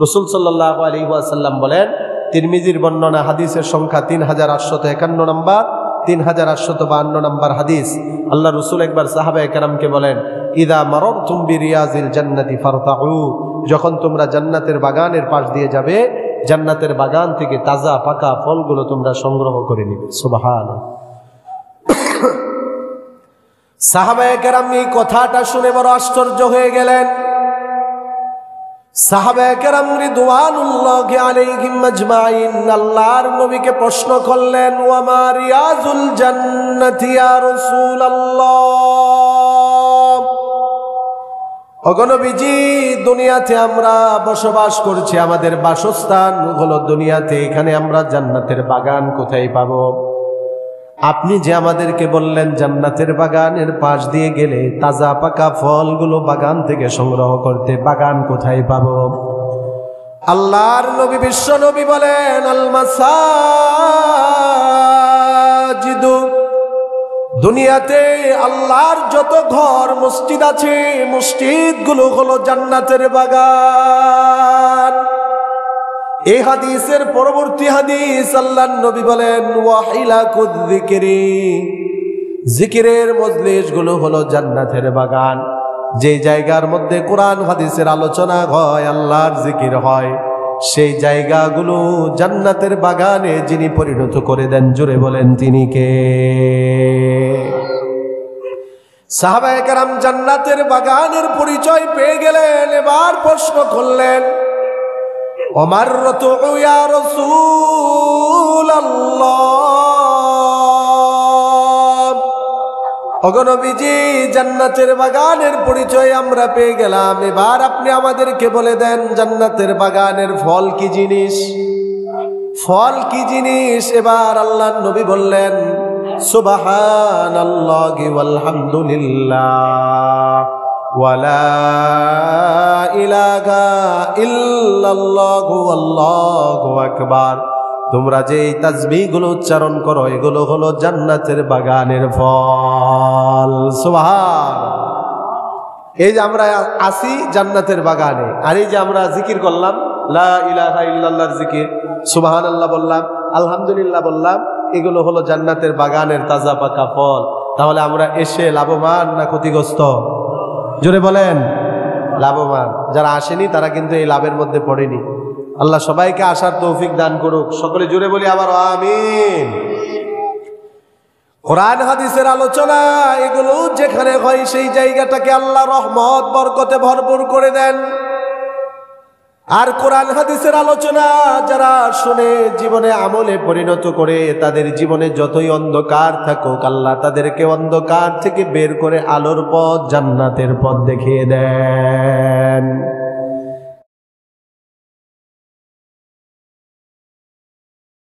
রাসূল সাল্লাল্লাহু আলাইহি ওয়াসাল্লাম বলেন, তিরমিজির বর্ণনা, হাদিসের সংখ্যা 3851 নম্বর, 3852 নম্বর হাদিস। আল্লাহ রাসূল একবার সাহাবায়ে কেরামকে বলেন, ইদা মারারতুম বিরিয়াজিল জান্নাতি ফারতাউ, যখন তোমরা জান্নাতের বাগানের পাশ দিয়ে যাবে, জান্নাতের বাগান থেকে তাজা পাকা ফলগুলো তোমরা সংগ্রহ করে নিবে। সুবহানাল্লাহ। সাহাবায়ে কেরাম এই কথাটা শুনে বড় আশ্চর্য হয়ে গেলেন। সাহাবায়ে কেরাম রিদওয়ানুল্লাহি আলাইহিম আজমাইন আল্লাহর নবীকে প্রশ্ন করলেন, ওয়া মা রিয়াজুল জান্নাতি ইয়া রাসূলুল্লাহ। ওগো নবীজি, দুনিয়াতে আমরা বসবাস করছি, আমাদের বাসস্থান হলো দুনিয়াতে, এখানে আমরা জান্নাতের বাগান কোথায় পাবো? আপনি যে আমাদেরকে বললেন জান্নাতের বাগানের পাশ দিয়ে গেলে তাজা পাকা ফলগুলো বাগান থেকে সংগ্রহ করতে, বাগান কোথায় পাবো? আল্লাহর নবী বিশ্ব নবী বলেন, আল মাসাজিদু, দুনিয়াতে আল্লাহর যত ঘর মসজিদ আছে, মসজিদগুলো হলো জান্নাতের বাগান। এই হাদিসের পরবর্তী হাদিস আল্লাহর নবী বলেন, ওয়াহিলাকুয যিকরি, জিকিরের মজলিসগুলো হলো জান্নাতের বাগান। যে জায়গার মধ্যে কোরআন হাদিসের আলোচনা হয়, আল্লাহর জিকির হয়, সেই জায়গাগুলো জান্নাতের বাগানে যিনি পরিণত করে দেন, জোরে বলেন তিনি কে? সাহাবায়ে কেরাম জান্নাতের বাগানের পরিচয় পেয়ে গেলেন। এবার প্রশ্ন করলেন, ওমাররাতু ইয়া রাসূলুল্লাহ, ওগো নবীজি, জান্নাতের বাগানের পরিচয় আমরা পেয়ে গেলাম, এবার আপনি আমাদেরকে বলে দেন জান্নাতের বাগানের ফল কি জিনিস? ফল কি জিনিস? এবার আল্লাহর নবী বললেন, সুবহানাল্লাহি ওয়ালহামদুলিল্লাহ ওয়ালা ইলাহা ইল্লাল্লাহু আল্লাহু আকবার। তোমরা যে এই তাসবিহগুলো উচ্চারণ করো, এগুলো হলো জান্নাতের বাগানের ফল। সুবহানাল্লাহ। এই যে আমরা আসি জান্নাতের বাগানে, আর এই যে আমরা জিকির করলাম, লা ইলাহা ইল্লাল্লাহর জিকির, সুবহানাল্লাহ বললাম, আলহামদুলিল্লাহ বললাম, এগুলো হলো জান্নাতের বাগানের তাজা পাকা ফল। তাহলে আমরা এসে লাভবান না ক্ষতিগ্রস্ত? জোরে বলেন, লাভবান। যারা আসেনি তারা কিন্তু এই লাভের মধ্যে পড়েনি। আল্লাহ সবাইকে আসার তৌফিক দান করুক। সকলে জোরে বলি আবার আমিন। কোরআন হাদিসের আলোচনা এগুলো যেখানে হয়, সেই জায়গাটাকে আল্লাহ রহমত বরকতে ভরপুর করে দেন। আর কোরআন হাদিসের আলোচনা যারা শুনে জীবনে আমলে পরিণত করে, তাদের জীবনে যতই অন্ধকার থাকুক, আল্লাহ তাদেরকে অন্ধকার থেকে বের করে আলোর পথ, জান্নাতের পথ দেখিয়ে দেন।